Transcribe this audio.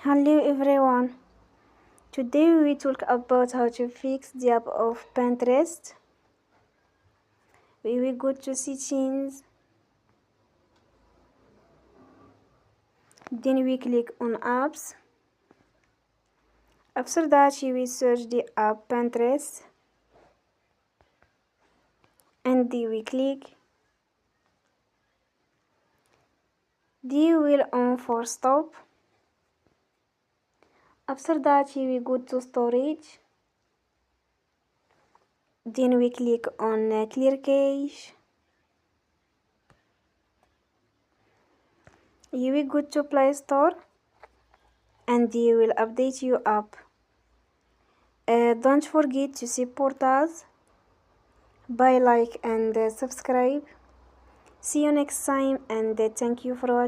Hello everyone. Today we will talk about how to fix the app of Pinterest. We will go to settings, then we click on apps. After that you will search the app Pinterest and then we click. Then we will on for stop. After that you will go to storage. Then we click on clear cache. You will go to Play Store and you will update your app. Don't forget to support us by like and subscribe. See you next time and thank you for watching.